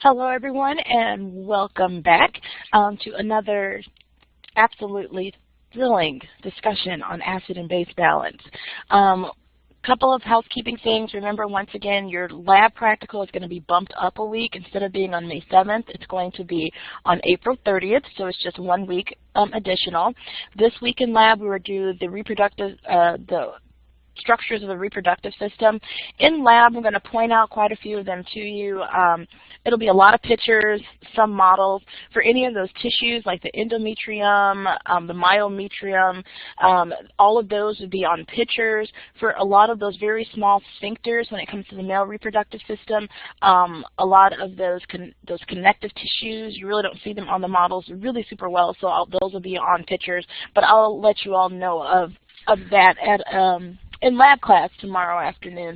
Hello, everyone, and welcome back to another absolutely thrilling discussion on acid and base balance. Couple of housekeeping things. Remember, once again, your lab practical is going to be bumped up a week. Instead of being on May 7th, it's going to be on April 30th, so it's just 1 week additional. This week in lab, we will do the structures of the reproductive system. In lab, I'm going to point out quite a few of them to you. It'll be a lot of pictures, some models. For any of those tissues like the endometrium, the myometrium, all of those would be on pictures. For a lot of those very small sphincters when it comes to the male reproductive system, a lot of those connective tissues, you really don't see them on the models really super well, so those will be on pictures. But I'll let you all know of that in lab class tomorrow afternoon.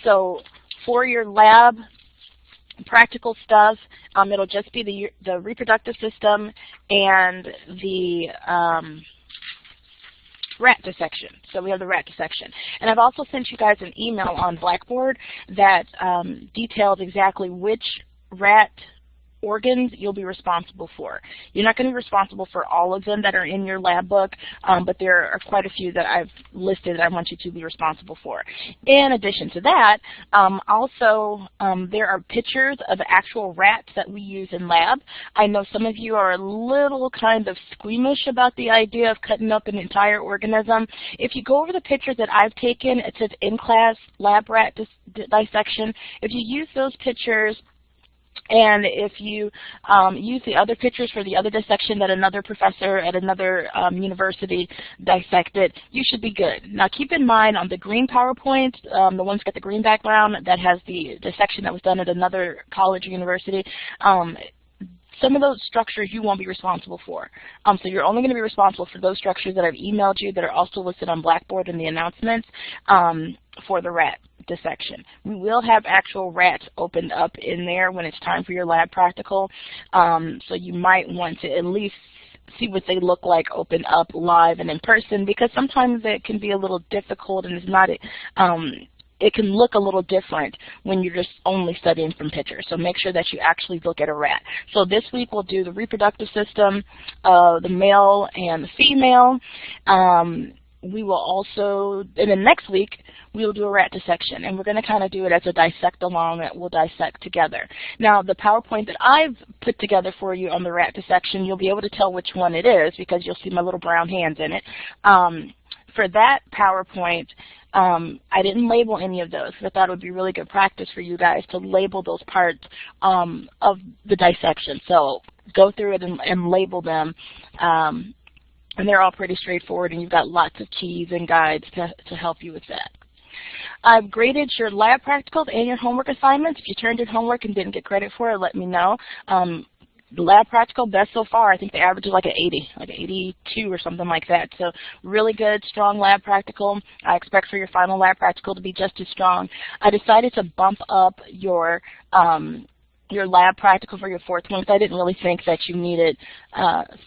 So for your lab practical stuff, it'll just be the reproductive system and the rat dissection. So we have the rat dissection. And I've also sent you guys an email on Blackboard that details exactly which rat organs you'll be responsible for. You're not going to be responsible for all of them that are in your lab book, but there are quite a few that I've listed that I want you to be responsible for. In addition to that, there are pictures of actual rats that we use in lab. I know some of you are a little kind of squeamish about the idea of cutting up an entire organism. If you go over the pictures that I've taken, it says in-class lab rat dissection. If you use those pictures, and if you use the other pictures for the other dissection that another professor at another university dissected, you should be good. Now keep in mind on the green PowerPoint, the one's got the green background that has the dissection that was done at another college or university, some of those structures you won't be responsible for. So you're only going to be responsible for those structures that I've emailed you that are also listed on Blackboard in the announcements for the rat dissection. We will have actual rats opened up in there when it's time for your lab practical, so you might want to at least see what they look like open up live and in person, because sometimes it can be a little difficult and it's not it can look a little different when you're just only studying from pictures. So make sure that you actually look at a rat. So this week we'll do the reproductive system, the male and the female. We will also, and then next week, we will do a rat dissection, and we're going to kind of do it as a dissect along that we'll dissect together. Now, the PowerPoint that I've put together for you on the rat dissection, you'll be able to tell which one it is because you'll see my little brown hands in it. For that PowerPoint, I didn't label any of those because I thought it would be really good practice for you guys to label those parts of the dissection. So go through it and label them. And they're all pretty straightforward, and you've got lots of keys and guides to help you with that. I've graded your lab practicals and your homework assignments. If you turned in homework and didn't get credit for it, let me know. The lab practical, best so far. I think the average is like an 80, like an 82 or something like that. So really good, strong lab practical. I expect for your final lab practical to be just as strong. I decided to bump up your lab practical for your fourth one, because I didn't really think that you needed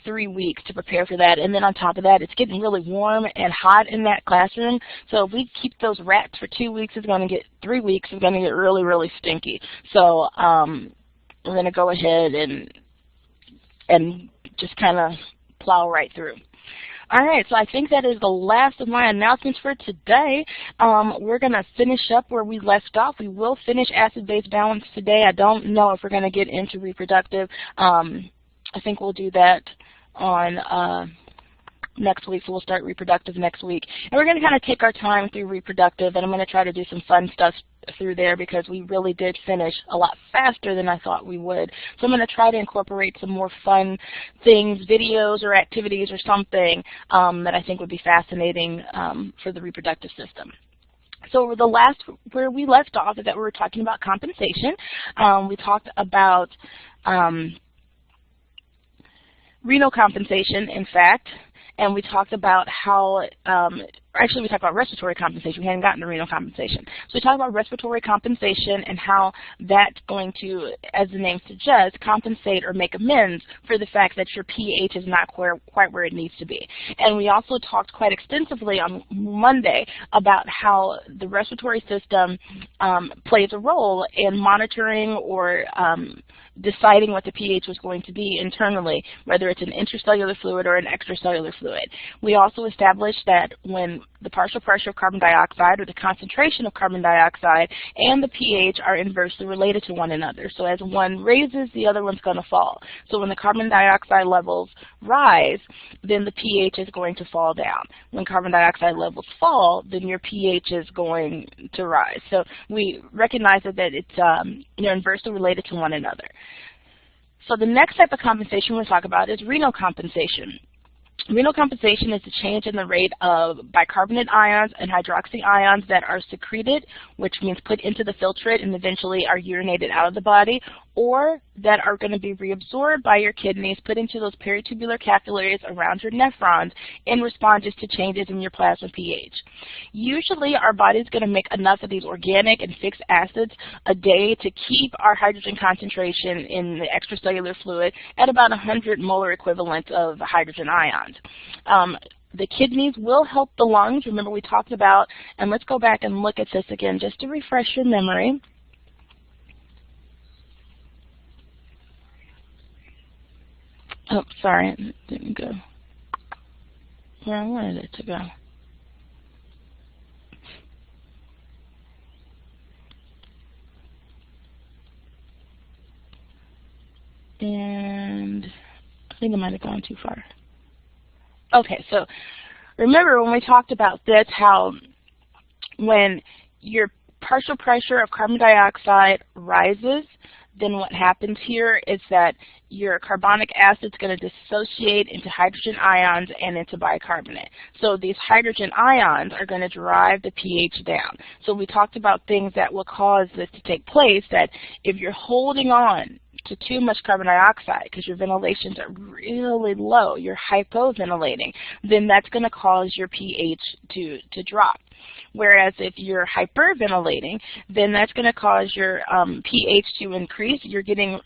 3 weeks to prepare for that. And then on top of that, it's getting really warm and hot in that classroom. So if we keep those rats for 2 weeks, 3 weeks is going to get really, really stinky. So we're going to go ahead and just kind of plow right through. All right, so I think that is the last of my announcements for today. We're going to finish up where we left off. We will finish acid-base balance today. I don't know if we're going to get into reproductive. I think we'll do that on next week, so we'll start reproductive next week. And we're going to kind of take our time through reproductive, and I'm going to try to do some fun stuff through there because we really did finish a lot faster than I thought we would. So I'm going to try to incorporate some more fun things, videos or activities or something that I think would be fascinating for the reproductive system. So the last where we left off is that we were talking about compensation. We talked about renal compensation, in fact, and we talked about how or actually we talked about respiratory compensation. We hadn't gotten to renal compensation. So we talked about respiratory compensation and how that's going to, as the name suggests, compensate or make amends for the fact that your pH is not quite where it needs to be. And we also talked quite extensively on Monday about how the respiratory system plays a role in monitoring or deciding what the pH was going to be internally, whether it's an intracellular fluid or an extracellular fluid. We also established that when the partial pressure of carbon dioxide or the concentration of carbon dioxide and the pH are inversely related to one another. So as one raises, the other one's going to fall. So when the carbon dioxide levels rise, then the pH is going to fall down. When carbon dioxide levels fall, then your pH is going to rise. So we recognize that it's they're inversely related to one another. So the next type of compensation we'll talk about is renal compensation. Renal compensation is the change in the rate of bicarbonate ions and hydroxy ions that are secreted, which means put into the filtrate and eventually are urinated out of the body, or that are going to be reabsorbed by your kidneys, put into those peritubular capillaries around your nephrons in response to changes in your plasma pH. Usually our body's going to make enough of these organic and fixed acids a day to keep our hydrogen concentration in the extracellular fluid at about 100 molar equivalents of hydrogen ions. The kidneys will help the lungs. Remember we talked about, and let's go back and look at this again just to refresh your memory. Oh, sorry, it didn't go where I wanted it to go. And I think I might have gone too far. Okay, so remember when we talked about this, how when your partial pressure of carbon dioxide rises, then what happens here is that your carbonic acid is going to dissociate into hydrogen ions and into bicarbonate. So these hydrogen ions are going to drive the pH down. So we talked about things that will cause this to take place, that if you're holding on to too much carbon dioxide because your ventilations are really low, you're hypoventilating, then that's going to cause your pH to drop. Whereas if you're hyperventilating, then that's going to cause your pH to increase. You're getting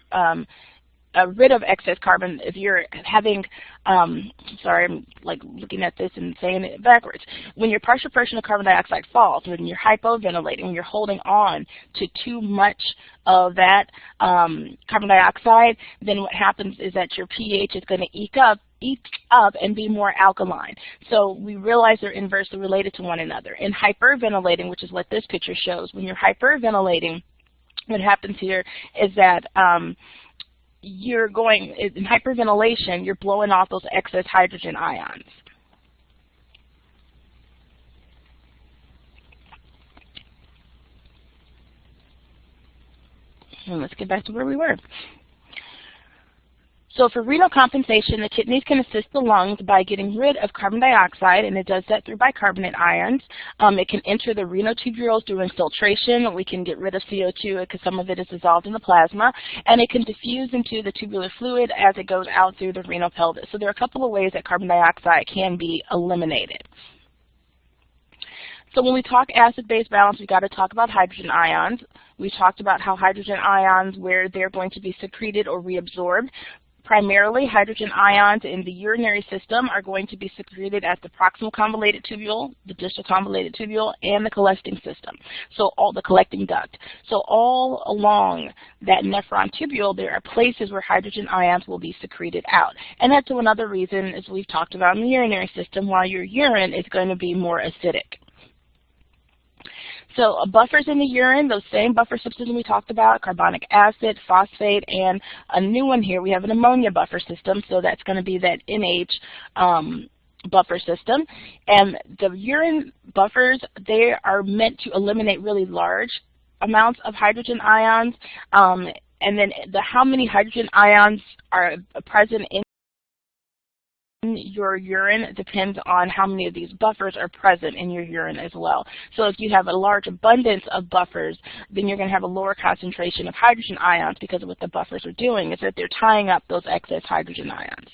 rid of excess carbon. If you're having, sorry, I'm like looking at this and saying it backwards. When your partial pressure of carbon dioxide falls, when you're hypoventilating, when you're holding on to too much of that carbon dioxide, then what happens is that your pH is going to eat up and be more alkaline. So we realize they're inversely related to one another. In hyperventilating, which is what this picture shows, when you're hyperventilating, what happens here is that you're going, in hyperventilation, you're blowing off those excess hydrogen ions. And let's get back to where we were. So for renal compensation, the kidneys can assist the lungs by getting rid of carbon dioxide, and it does that through bicarbonate ions. It can enter the renal tubules during filtration. We can get rid of CO2 because some of it is dissolved in the plasma, and it can diffuse into the tubular fluid as it goes out through the renal pelvis. So there are a couple of ways that carbon dioxide can be eliminated. So when we talk acid-base balance, we've got to talk about hydrogen ions. We talked about how hydrogen ions, where they're going to be secreted or reabsorbed. Primarily, hydrogen ions in the urinary system are going to be secreted at the proximal convoluted tubule, the distal convoluted tubule, and the collecting system, so all the collecting duct. So all along that nephron tubule, there are places where hydrogen ions will be secreted out. And that's another reason, as we've talked about in the urinary system, why your urine is going to be more acidic. So buffers in the urine, those same buffer substances we talked about, carbonic acid, phosphate, and a new one here, we have an ammonia buffer system, so that's going to be that NH buffer system. And the urine buffers, they are meant to eliminate really large amounts of hydrogen ions, and then how many hydrogen ions are present in your urine depends on how many of these buffers are present in your urine as well. So if you have a large abundance of buffers, then you're going to have a lower concentration of hydrogen ions because of what the buffers are doing, is that they're tying up those excess hydrogen ions.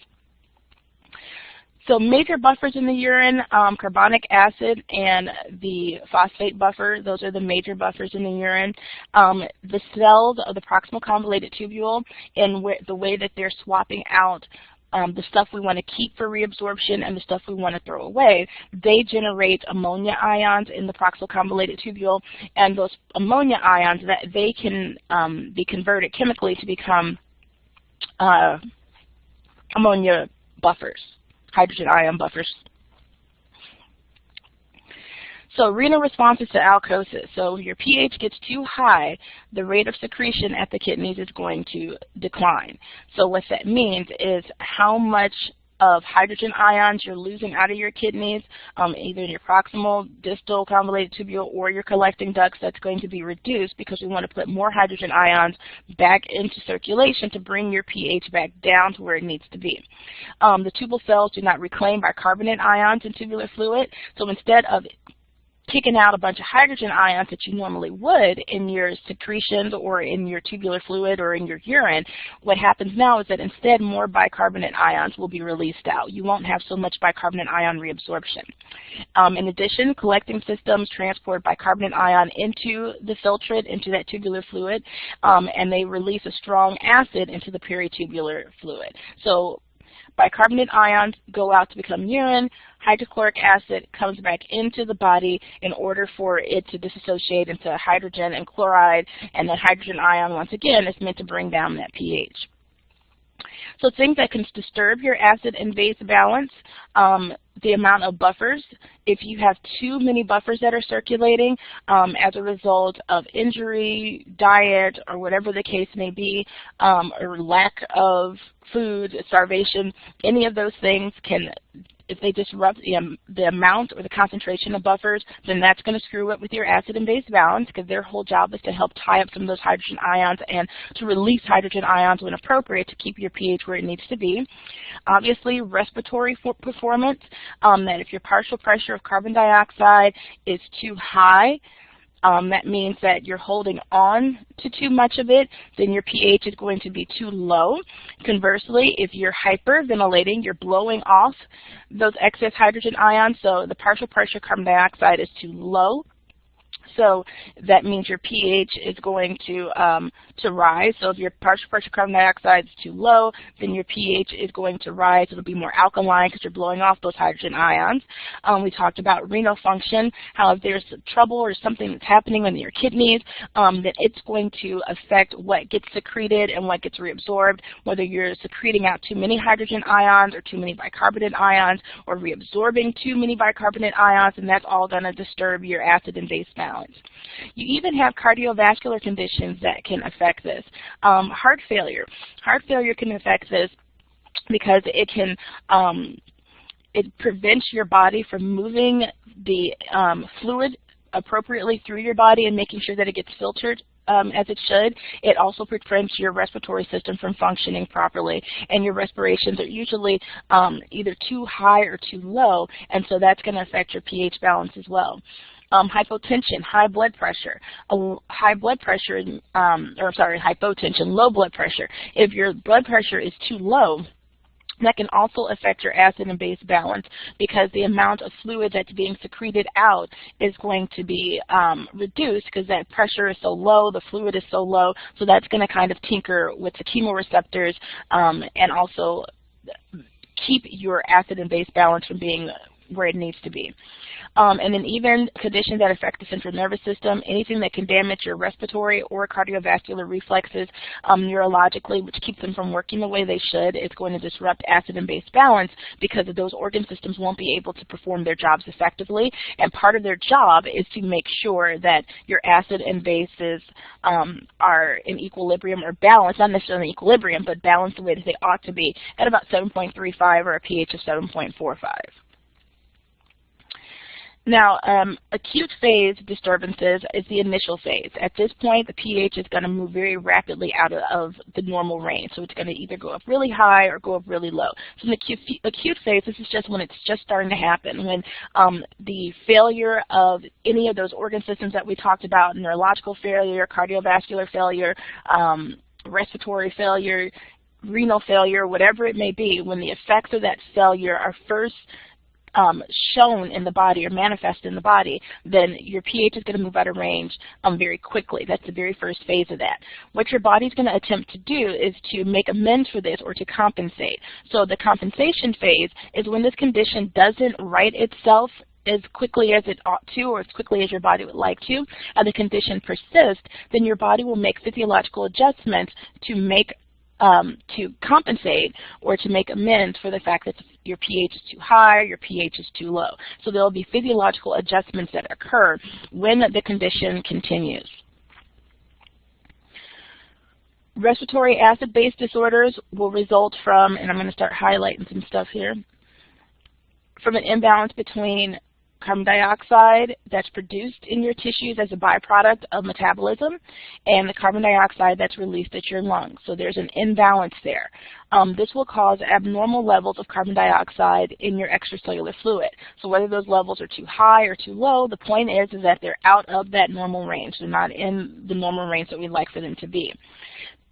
So major buffers in the urine, carbonic acid and the phosphate buffer, those are the major buffers in the urine. The cells of the proximal convoluted tubule and the way that they're swapping out the stuff we want to keep for reabsorption and the stuff we want to throw away, they generate ammonia ions in the proximal convoluted tubule, and those ammonia ions, that they can be converted chemically to become ammonia buffers, hydrogen ion buffers. So renal responses to alkalosis. So if your pH gets too high, the rate of secretion at the kidneys is going to decline. So what that means is how much of hydrogen ions you're losing out of your kidneys, either in your proximal, distal, convoluted tubule, or your collecting ducts, that's going to be reduced because we want to put more hydrogen ions back into circulation to bring your pH back down to where it needs to be. The tubal cells do not reclaim bicarbonate ions in tubular fluid, so instead of kicking out a bunch of hydrogen ions that you normally would in your secretions or in your tubular fluid or in your urine, what happens now is that instead more bicarbonate ions will be released out. You won't have so much bicarbonate ion reabsorption. In addition, collecting systems transport bicarbonate ion into the filtrate, into that tubular fluid, and they release a strong acid into the peritubular fluid. So bicarbonate ions go out to become urine. Hydrochloric acid comes back into the body in order for it to dissociate into hydrogen and chloride, and the hydrogen ion, once again, is meant to bring down that pH. So things that can disturb your acid and base balance, the amount of buffers. If you have too many buffers that are circulating as a result of injury, diet, or whatever the case may be, or lack of food, starvation, any of those things can, if they disrupt the amount or the concentration of buffers, then that's going to screw up with your acid and base balance, because their whole job is to help tie up some of those hydrogen ions and to release hydrogen ions when appropriate to keep your pH where it needs to be. Obviously, respiratory performance, that if your partial pressure of carbon dioxide is too high, that means that you're holding on to too much of it, then your pH is going to be too low. Conversely, if you're hyperventilating, you're blowing off those excess hydrogen ions, so the partial pressure of carbon dioxide is too low. So that means your pH is going to rise. So if your partial pressure carbon dioxide is too low, then your pH is going to rise. It'll be more alkaline because you're blowing off those hydrogen ions. We talked about renal function, how if there's trouble or something that's happening in your kidneys, that it's going to affect what gets secreted and what gets reabsorbed, whether you're secreting out too many hydrogen ions or too many bicarbonate ions or reabsorbing too many bicarbonate ions, and that's all going to disturb your acid and base balance. You even have cardiovascular conditions that can affect this. Heart failure. Heart failure can affect this because it can it prevents your body from moving the fluid appropriately through your body and making sure that it gets filtered as it should. It also prevents your respiratory system from functioning properly, and your respirations are usually either too high or too low, and so that's going to affect your pH balance as well. Hypotension, high blood pressure. High blood pressure, hypotension, low blood pressure. If your blood pressure is too low, that can also affect your acid and base balance because the amount of fluid that's being secreted out is going to be reduced because that pressure is so low, the fluid is so low, so that's going to kind of tinker with the chemoreceptors and also keep your acid and base balance from being where it needs to be. And then even conditions that affect the central nervous system, anything that can damage your respiratory or cardiovascular reflexes neurologically, which keeps them from working the way they should, is going to disrupt acid and base balance because those organ systems won't be able to perform their jobs effectively. And part of their job is to make sure that your acid and bases are in equilibrium or balanced, not necessarily in equilibrium, but balanced the way that they ought to be at about 7.35 or a pH of 7.45. Now, acute phase disturbances is the initial phase. At this point, the pH is going to move very rapidly out of the normal range. So it's going to either go up really high or go up really low. So in the acute phase, this is just when it's just starting to happen, when the failure of any of those organ systems that we talked about, neurological failure, cardiovascular failure, respiratory failure, renal failure, whatever it may be, when the effects of that failure are first shown in the body or manifest in the body, then your pH is going to move out of range very quickly. That's the very first phase of that. What your body's going to attempt to do is to make amends for this or to compensate. So the compensation phase is when this condition doesn't right itself as quickly as it ought to, or as quickly as your body would like to, and the condition persists, then your body will make physiological adjustments to compensate or to make amends for the fact that your pH is too high or your pH is too low. So there will be physiological adjustments that occur when the condition continues. Respiratory acid-base disorders will result from, and I'm going to start highlighting some stuff here, from an imbalance between carbon dioxide that's produced in your tissues as a byproduct of metabolism and the carbon dioxide that's released at your lungs. So there's an imbalance there. This will cause abnormal levels of carbon dioxide in your extracellular fluid. So whether those levels are too high or too low, the point is that they're out of that normal range. They're not in the normal range that we'd like for them to be.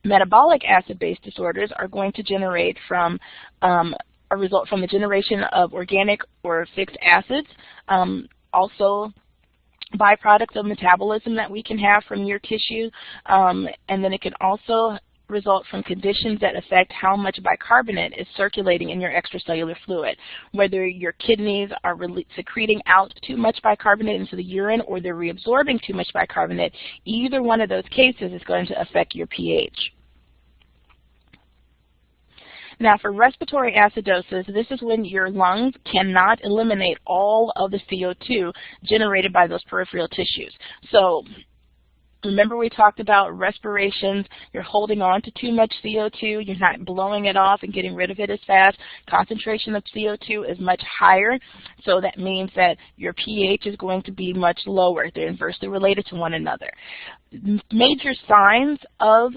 Metabolic acid-base disorders are going to generate from a result from the generation of organic or fixed acids, also byproducts of metabolism that we can have from your tissue, and then it can also result from conditions that affect how much bicarbonate is circulating in your extracellular fluid, whether your kidneys are secreting out too much bicarbonate into the urine or they're reabsorbing too much bicarbonate. Either one of those cases is going to affect your pH. Now for respiratory acidosis, this is when your lungs cannot eliminate all of the CO2 generated by those peripheral tissues. So remember we talked about respirations, you're holding on to too much CO2, you're not blowing it off and getting rid of it as fast. Concentration of CO2 is much higher, so that means that your pH is going to be much lower. They're inversely related to one another. Major signs of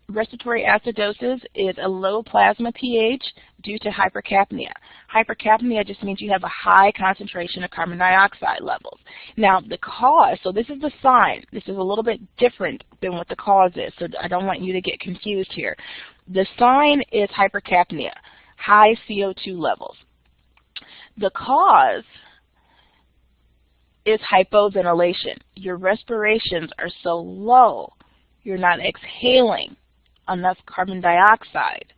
respiratory acidosis is a low plasma pH due to hypercapnia. Hypercapnia just means you have a high concentration of carbon dioxide levels. Now the cause, so this is the sign. This is a little bit different than what the cause is, so I don't want you to get confused here. The sign is hypercapnia, high CO2 levels. The cause is hypoventilation. Your respirations are so low, you're not exhaling enough carbon dioxide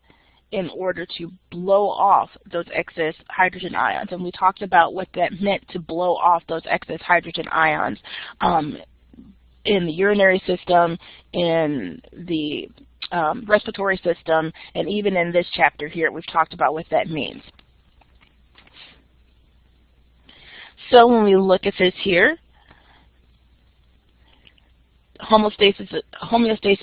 in order to blow off those excess hydrogen ions. And we talked about what that meant to blow off those excess hydrogen ions in the urinary system, in the respiratory system, and even in this chapter here, we've talked about what that means. So when we look at this here, homeostasis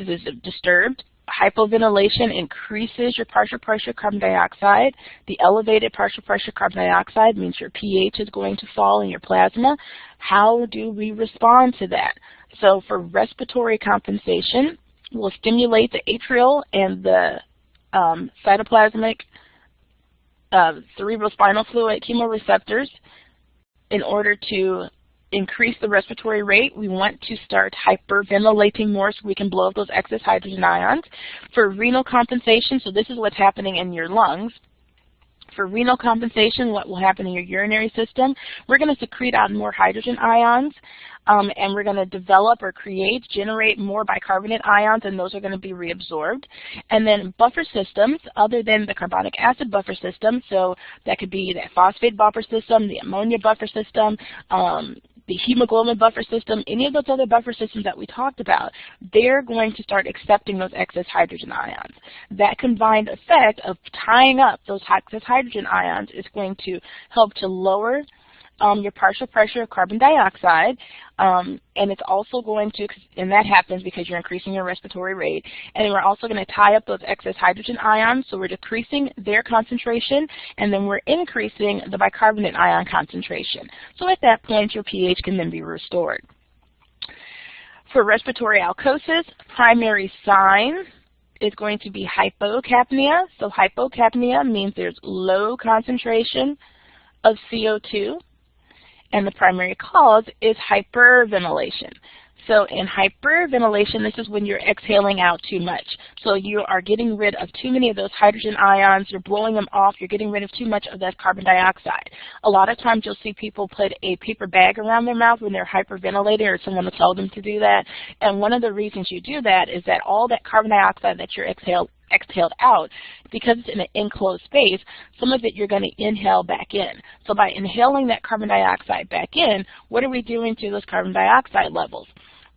is disturbed. Hypoventilation increases your partial pressure carbon dioxide. The elevated partial pressure carbon dioxide means your pH is going to fall in your plasma. How do we respond to that? So for respiratory compensation, we'll stimulate the atrial and the cytoplasmic cerebrospinal fluid chemoreceptors. In order to increase the respiratory rate, we want to start hyperventilating more so we can blow up those excess hydrogen ions. For renal compensation, so this is what's happening in your lungs. For renal compensation, what will happen in your urinary system, we're going to secrete out more hydrogen ions, and we're going to develop or generate more bicarbonate ions, and those are going to be reabsorbed. And then buffer systems, other than the carbonic acid buffer system, so that could be that phosphate buffer system, the ammonia buffer system, the hemoglobin buffer system, any of those other buffer systems that we talked about, they're going to start accepting those excess hydrogen ions. That combined effect of tying up those excess hydrogen ions is going to help to lower your partial pressure of carbon dioxide, and it's also going to, and that happens because you're increasing your respiratory rate, and we're also going to tie up those excess hydrogen ions, so we're decreasing their concentration, and then we're increasing the bicarbonate ion concentration. So at that point, your pH can then be restored. For respiratory alkosis, primary sign is going to be hypocapnia. So hypocapnia means there's low concentration of CO2. And the primary cause is hyperventilation. So in hyperventilation, this is when you're exhaling out too much. So you are getting rid of too many of those hydrogen ions, you're blowing them off, you're getting rid of too much of that carbon dioxide. A lot of times you'll see people put a paper bag around their mouth when they're hyperventilating, or someone will tell them to do that. And one of the reasons you do that is that all that carbon dioxide that you're exhaled out, because it's in an enclosed space, some of it you're going to inhale back in. So by inhaling that carbon dioxide back in, what are we doing to those carbon dioxide levels?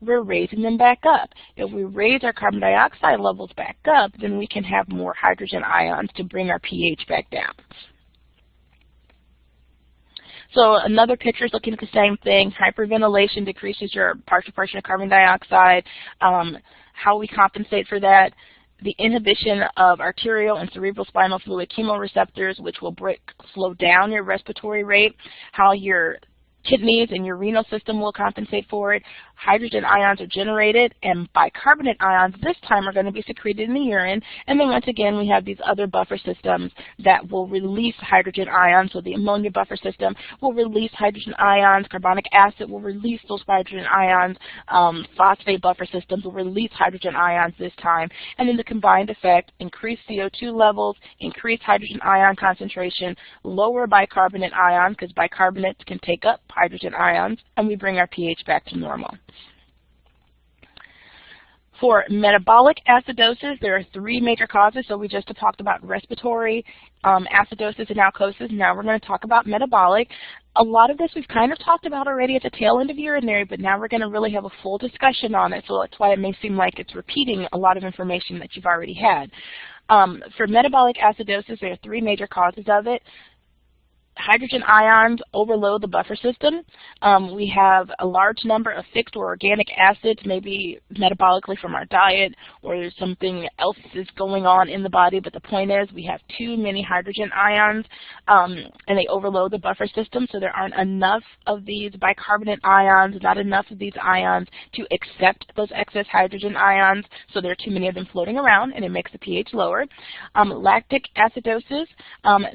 We're raising them back up. If we raise our carbon dioxide levels back up, then we can have more hydrogen ions to bring our pH back down. So another picture is looking at the same thing. Hyperventilation decreases your partial pressure of carbon dioxide. How we compensate for that: the inhibition of arterial and cerebrospinal fluid chemoreceptors, which will slow down your respiratory rate. How your kidneys and your renal system will compensate for it. Hydrogen ions are generated, and bicarbonate ions this time are going to be secreted in the urine. And then once again, we have these other buffer systems that will release hydrogen ions. So the ammonia buffer system will release hydrogen ions. Carbonic acid will release those hydrogen ions. Phosphate buffer systems will release hydrogen ions this time. And then the combined effect: increased CO2 levels, increased hydrogen ion concentration, lower bicarbonate ions, because bicarbonates can take up hydrogen ions, and we bring our pH back to normal. For metabolic acidosis, there are three major causes. So we just talked about respiratory, acidosis, and alkalosis. Now we're going to talk about metabolic. A lot of this we've kind of talked about already at the tail end of urinary, but now we're going to really have a full discussion on it. So that's why it may seem like it's repeating a lot of information that you've already had. For metabolic acidosis, there are three major causes of it. Hydrogen ions overload the buffer system. We have a large number of fixed or organic acids, maybe metabolically from our diet, or there's something else is going on in the body, but the point is we have too many hydrogen ions, and they overload the buffer system, so there aren't enough of these bicarbonate ions, not enough of these ions to accept those excess hydrogen ions, so there are too many of them floating around, and it makes the pH lower. Lactic acidosis,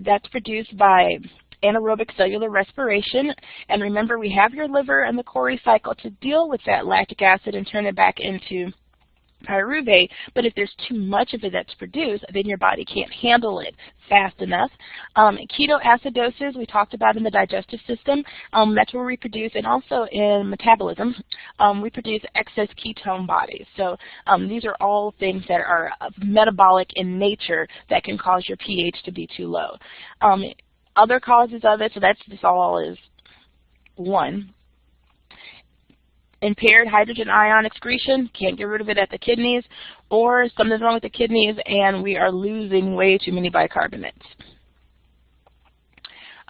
that's produced by anaerobic cellular respiration. And remember, we have your liver and the Cori cycle to deal with that lactic acid and turn it back into pyruvate, but if there's too much of it that's produced, then your body can't handle it fast enough. Ketoacidosis, we talked about in the digestive system. That's where we produce, and also in metabolism, we produce excess ketone bodies. So these are all things that are metabolic in nature that can cause your pH to be too low. Other causes of it, so that's just all is one. Impaired hydrogen ion excretion, can't get rid of it at the kidneys, or something's wrong with the kidneys and we are losing way too many bicarbonates.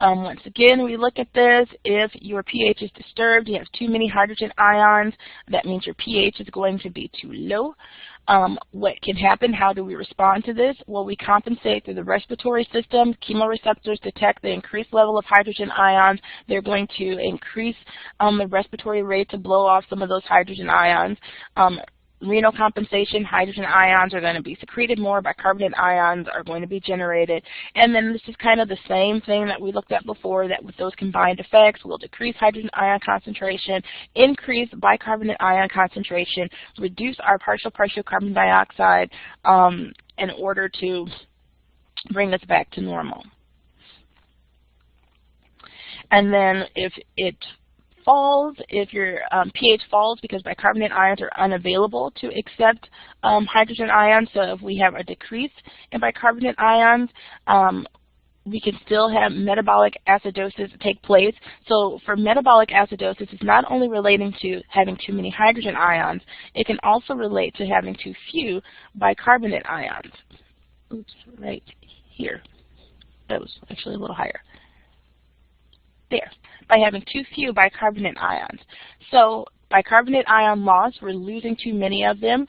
Once again, we look at this. If your pH is disturbed, you have too many hydrogen ions, that means your pH is going to be too low. What can happen? How do we respond to this? Well, we compensate through the respiratory system. Chemoreceptors detect the increased level of hydrogen ions. They're going to increase the respiratory rate to blow off some of those hydrogen ions. Renal compensation, hydrogen ions are going to be secreted more, bicarbonate ions are going to be generated. And then this is kind of the same thing that we looked at before, that with those combined effects, we'll decrease hydrogen ion concentration, increase bicarbonate ion concentration, reduce our partial pressure of carbon dioxide in order to bring us back to normal. And then if it falls, if your pH falls because bicarbonate ions are unavailable to accept hydrogen ions, so if we have a decrease in bicarbonate ions, we can still have metabolic acidosis take place. So for metabolic acidosis, it's not only relating to having too many hydrogen ions, it can also relate to having too few bicarbonate ions. Oops, right here. That was actually a little higher. There, by having too few bicarbonate ions. So bicarbonate ion loss, we're losing too many of them.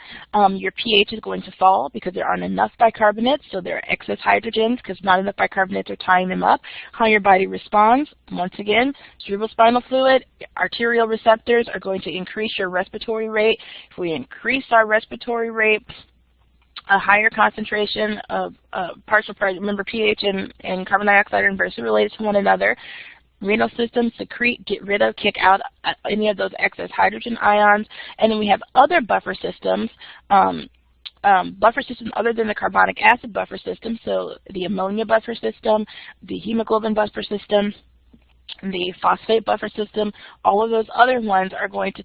Your pH is going to fall because there aren't enough bicarbonates, so there are excess hydrogens because not enough bicarbonates are tying them up. How your body responds, once again, cerebrospinal fluid, arterial receptors are going to increase your respiratory rate. If we increase our respiratory rate, a higher concentration of partial pressure, remember pH and carbon dioxide are inversely related to one another. renal system secrete, get rid of, kick out any of those excess hydrogen ions. And then we have other buffer systems, other than the carbonic acid buffer system, so the ammonia buffer system, the hemoglobin buffer system, the phosphate buffer system. All of those other ones are going to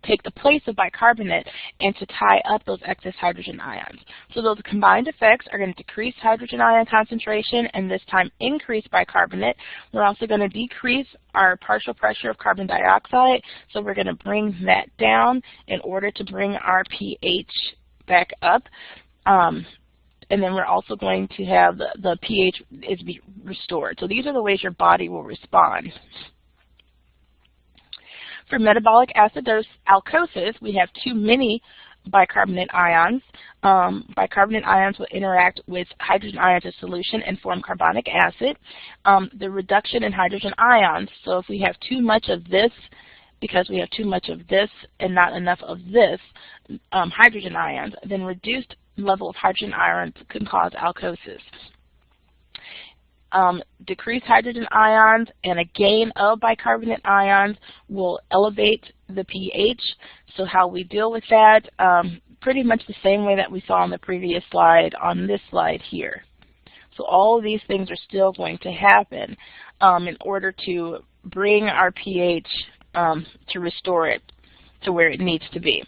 take the place of bicarbonate and to tie up those excess hydrogen ions. So those combined effects are going to decrease hydrogen ion concentration and this time increase bicarbonate. We're also going to decrease our partial pressure of carbon dioxide, so we're going to bring that down in order to bring our pH back up. And then we're also going to have the pH is restored. So these are the ways your body will respond. For metabolic acidosis, we have too many bicarbonate ions. Bicarbonate ions will interact with hydrogen ions in solution and form carbonic acid. The reduction in hydrogen ions, so if we have too much of this, because we have too much of this and not enough of this hydrogen ions, then reduced level of hydrogen ions can cause alkosis. Decreased hydrogen ions and a gain of bicarbonate ions will elevate the pH. So how we deal with that, pretty much the same way that we saw on the previous slide, on this slide here. So all of these things are still going to happen in order to bring our pH to restore it to where it needs to be.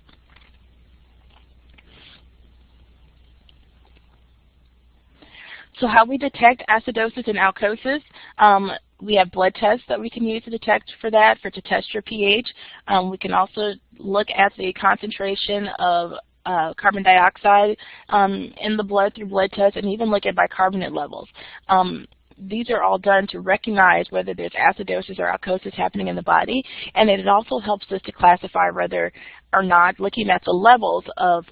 So how we detect acidosis and alkosis, we have blood tests that we can use to detect for that, to test your pH. We can also look at the concentration of carbon dioxide in the blood through blood tests, and even look at bicarbonate levels. These are all done to recognize whether there's acidosis or alkosis happening in the body, and it also helps us to classify whether or not, looking at the levels of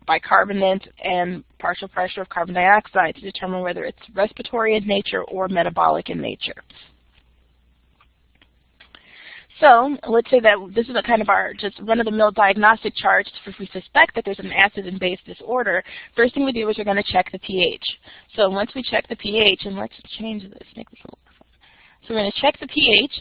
bicarbonate and partial pressure of carbon dioxide, to determine whether it's respiratory in nature or metabolic in nature. So let's say that this is a kind of our just run-of-the-mill diagnostic chart. If we suspect that there's an acid and base disorder, first thing we do is we're going to check the pH. So once we check the pH, and let's change this, make this a little different. So we're going to check the pH.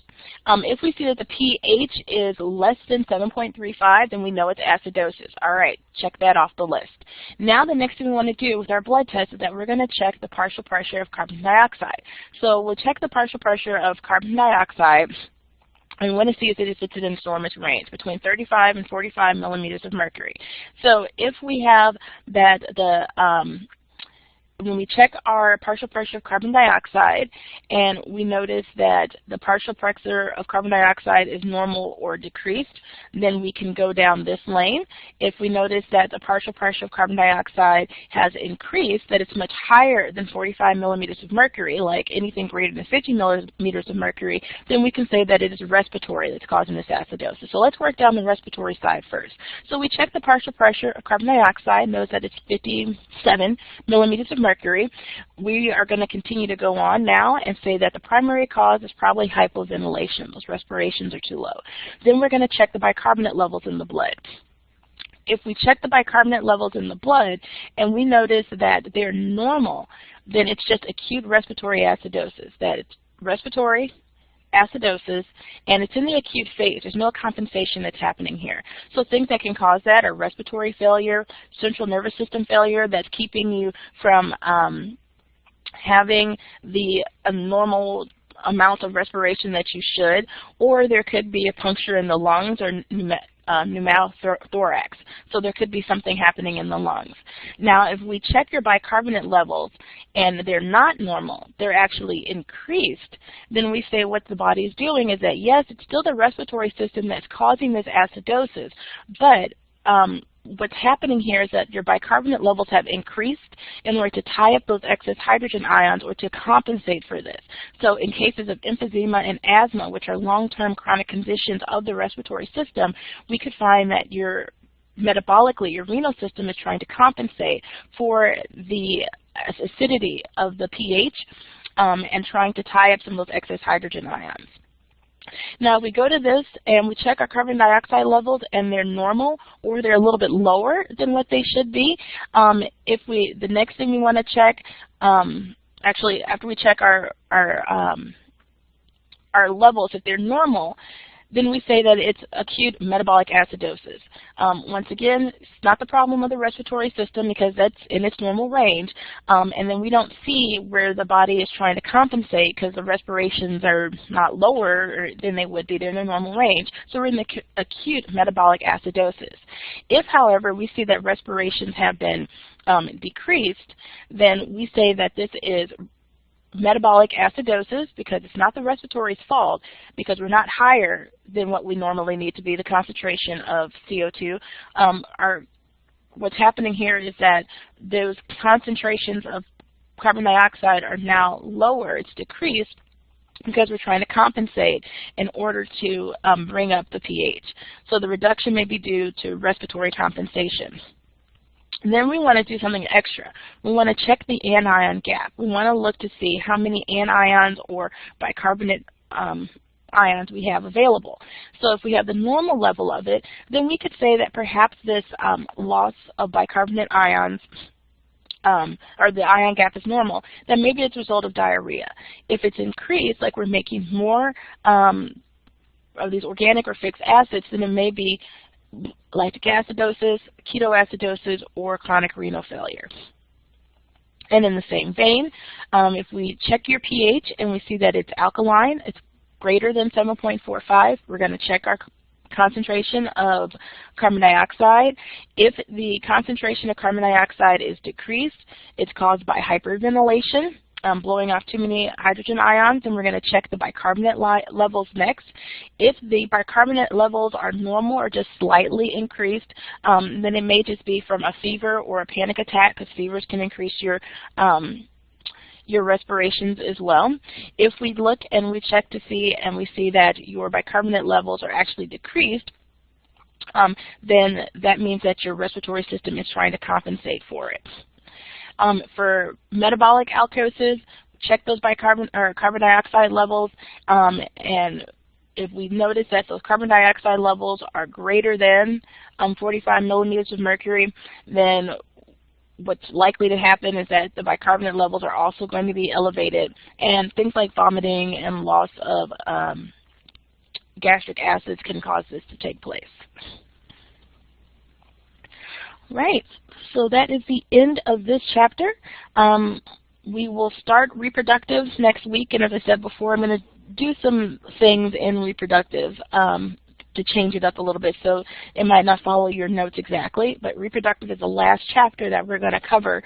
If we see that the pH is less than 7.35, then we know it's acidosis. All right, check that off the list. Now the next thing we want to do with our blood test is that we're going to check the partial pressure of carbon dioxide. So we'll check the partial pressure of carbon dioxide, and we want to see if it's in its normal range, between 35 and 45 millimeters of mercury. So if we have that when we check our partial pressure of carbon dioxide and we notice that the partial pressure of carbon dioxide is normal or decreased, then we can go down this lane. If we notice that the partial pressure of carbon dioxide has increased, that it's much higher than 45 millimeters of mercury, like anything greater than 50 millimeters of mercury, then we can say that it is respiratory that's causing this acidosis. So let's work down the respiratory side first. So we check the partial pressure of carbon dioxide, notice that it's 57 millimeters of mercury. We are going to continue to go on now and say that the primary cause is probably hypoventilation. Those respirations are too low. Then we're going to check the bicarbonate levels in the blood. If we check the bicarbonate levels in the blood and we notice that they're normal, then it's just acute respiratory acidosis. That it's respiratory acidosis, and it's in the acute phase. There's no compensation that's happening here. So things that can cause that are respiratory failure, central nervous system failure that's keeping you from having the normal amount of respiration that you should, or there could be a puncture in the lungs or pneumothorax. So there could be something happening in the lungs. Now, if we check your bicarbonate levels and they're not normal, they're actually increased, then we say what the body is doing is that, yes, it's still the respiratory system that's causing this acidosis, but what's happening here is that your bicarbonate levels have increased in order to tie up those excess hydrogen ions or to compensate for this. So in cases of emphysema and asthma, which are long-term chronic conditions of the respiratory system, we could find that metabolically, your renal system is trying to compensate for the acidity of the pH and trying to tie up some of those excess hydrogen ions. Now we go to this and we check our carbon dioxide levels and they're normal or they're a little bit lower than what they should be. The next thing we want to check, actually after we check our our levels, if they're normal, then we say that it's acute metabolic acidosis. Once again, it's not the problem of the respiratory system because that's in its normal range, and then we don't see where the body is trying to compensate because the respirations are not lower than they would be. They're in their normal range. So we're in the acute metabolic acidosis. If, however, we see that respirations have been decreased, then we say that this is metabolic acidosis because it's not the respiratory's fault because we're not higher than what we normally need to be, the concentration of CO2. What's happening here is that those concentrations of carbon dioxide are now lower. It's decreased because we're trying to compensate in order to bring up the pH. So the reduction may be due to respiratory compensation. And then we want to do something extra. We want to check the anion gap. We want to look to see how many anions or bicarbonate ions we have available. So if we have the normal level of it, then we could say that perhaps this loss of bicarbonate ions or the ion gap is normal, then maybe it's a result of diarrhea. If it's increased, like we're making more of these organic or fixed acids, then it may be lactic acidosis, ketoacidosis, or chronic renal failure. And in the same vein, if we check your pH and we see that it's alkaline, it's greater than 7.45, we're going to check our concentration of carbon dioxide. If the concentration of carbon dioxide is decreased, it's caused by hyperventilation, blowing off too many hydrogen ions, and we're going to check the bicarbonate levels next. If the bicarbonate levels are normal or just slightly increased, then it may just be from a fever or a panic attack, because fevers can increase your respirations as well. If we look and we check to see and we see that your bicarbonate levels are actually decreased, then that means that your respiratory system is trying to compensate for it. For metabolic alkalosis, check those carbon dioxide levels, and if we notice that those carbon dioxide levels are greater than 45 millimeters of mercury, then what's likely to happen is that the bicarbonate levels are also going to be elevated, and things like vomiting and loss of gastric acids can cause this to take place. Right, so that is the end of this chapter. We will start reproductives next week, and as I said before, I'm going to do some things in reproductive to change it up a little bit, so it might not follow your notes exactly, but reproductive is the last chapter that we're going to cover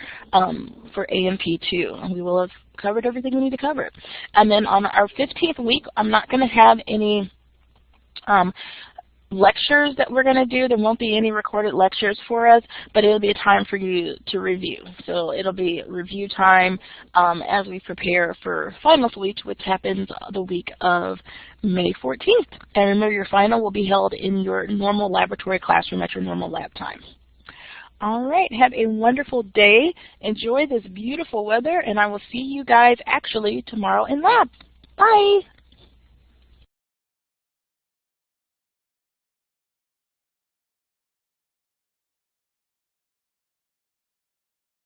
for AMP2, and we will have covered everything we need to cover. And then on our 15th week, I'm not going to have any lectures that we're going to do. There won't be any recorded lectures for us, but it'll be a time for you to review. So it'll be review time as we prepare for finals week, which happens the week of May 14th. And remember, your final will be held in your normal laboratory classroom at your normal lab time. All right, have a wonderful day. Enjoy this beautiful weather, and I will see you guys actually tomorrow in lab. Bye.